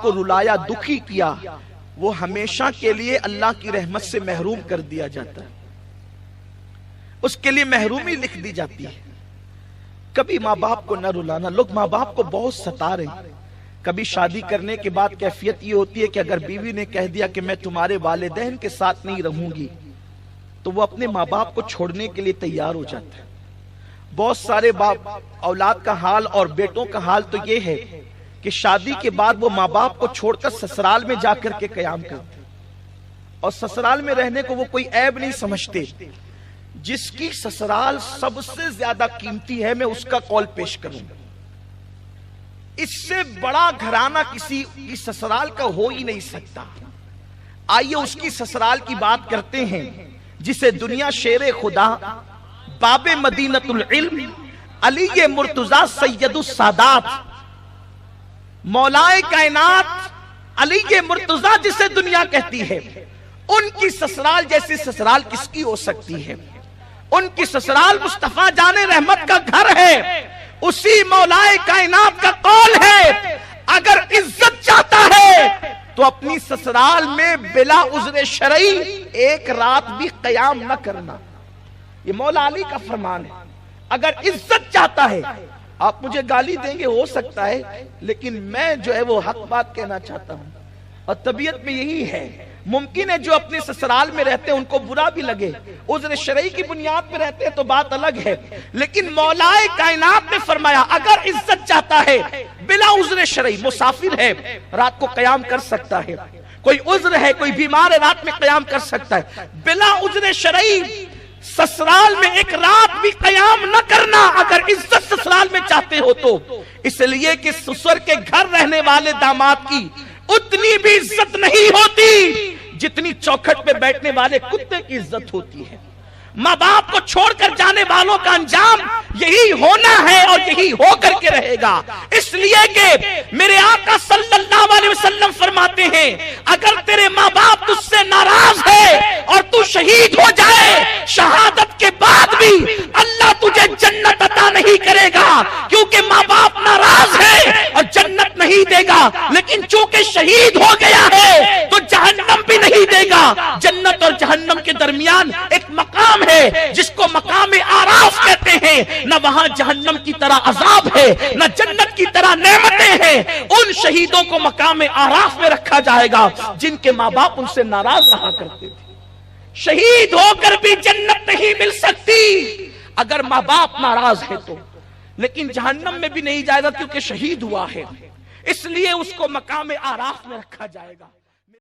باپ کو رلایا، دکھی کیا، وہ ہمیشہ کے لیے اللہ کی رحمت سے محروم کر دیا جاتا ہے، اس کے لیے محرومی لکھ دی جاتی ہے۔ کبھی ماں باپ کو نہ رلانا۔ لوگ ماں باپ کو بہت ستا رہے ہیں۔ کبھی شادی کرنے کے بعد کیفیت یہ ہوتی ہے کہ اگر بیوی نے کہہ دیا کہ میں تمہارے والدین کے ساتھ نہیں رہوں گی تو وہ اپنے ماں باپ کو چھوڑنے کے لیے تیار ہو جاتا ہے۔ بہت سارے باپ اولاد کا حال اور بیٹوں کا حال تو یہ ہے کہ شادی کے بعد وہ ماں باپ کو چھوڑ کر سسرال میں جا کر کے قیام کرتے ہیں، اور سسرال میں رہنے کو وہ کوئی عیب نہیں سمجھتے۔ جس کی سسرال سب سے زیادہ قیمتی ہے، میں اس کا قول پیش کروں گا۔ اس سے بڑا گھرانہ کسی کی سسرال کا ہو ہی نہیں سکتا۔ آئیے اس کی سسرال کی بات کرتے ہیں جسے دنیا شیر خدا، باب مدینۃ العلم، علی مرتضی سید السادات، مولائے کائنات علی مرتضی جسے دنیا کہتی ہے، ان کی سسرال جیسی سسرال کس کی ہو سکتی ہے؟ ان کی سسرال مصطفیٰ جان رحمت کا گھر ہے۔ اسی مولائے کائنات کا قول ہے اگر عزت چاہتا ہے تو اپنی سسرال میں بلا عذر شرعی ایک رات بھی قیام نہ کرنا۔ یہ مولا علی کا فرمان ہے۔ اگر عزت چاہتا ہے، آپ مجھے گالی دیں گے ہو سکتا ہے، لیکن میں جو ہے وہ حق بات کہنا چاہتا ہوں، اور طبیعت میں یہی ہے۔ ممکن ہے جو اپنے سسرال میں رہتے ہیں ان کو برا بھی لگے، عذر شرعی کی بنیاد پہ رہتے ہیں تو بات الگ ہے، لیکن مولائے کائنات نے فرمایا اگر عزت چاہتا ہے بلا عذر شرعی، مسافر ہے رات کو قیام کر سکتا ہے، کوئی عذر ہے، کوئی بیمار ہے رات میں قیام کر سکتا ہے، بلا عذر شرعی سسرال میں ایک رات بھی قیام نہ کرنا اگر عزت سسرال میں چاہتے ہو تو۔ اس لیے کہ سسر کے گھر رہنے والے داماد کی اتنی بھی عزت نہیں ہوتی جتنی چوکھٹ پہ بیٹھنے والے کتے کی عزت ہوتی ہے۔ ماں باپ کو چھوڑ کر جانے والوں کا انجام یہی ہونا ہے اور یہی ہو کر کے رہے گا۔ اس لیے کہ میرے آقا صلی اللہ علیہ وسلم فرماتے ہیں اگر تیرے ماں باپ تجھ سے ناراض ہے اور تو شہید ہو جائے، شہادت کے بعد بھی اللہ تجھے جنت عطا نہیں کرے گا، کیونکہ ماں باپ ناراض ہے اور جنت نہیں دے گا، لیکن چونکہ شہید ہو گیا ہے تو جہنم بھی نہیں دے گا۔ جنت اور جہنم کے درمیان ایک مقام ہے جس کو مقام آراف کہتے ہیں، نہ وہاں جہنم کی طرح عذاب ہے نہ جنت کی طرح نعمتیں ہیں۔ ان شہیدوں کو مقام آراف میں رکھا جائے گا جن کے ماں باپ ان سے ناراض رہا کرتے تھے۔ شہید ہو کر بھی جنت نہیں مل سکتی اگر ماں باپ ناراض ہے تو، لیکن جہنم میں بھی نہیں جائے گا کیونکہ شہید ہوا ہے، اس لیے اس کو مقام آراف میں رکھا جائے گا۔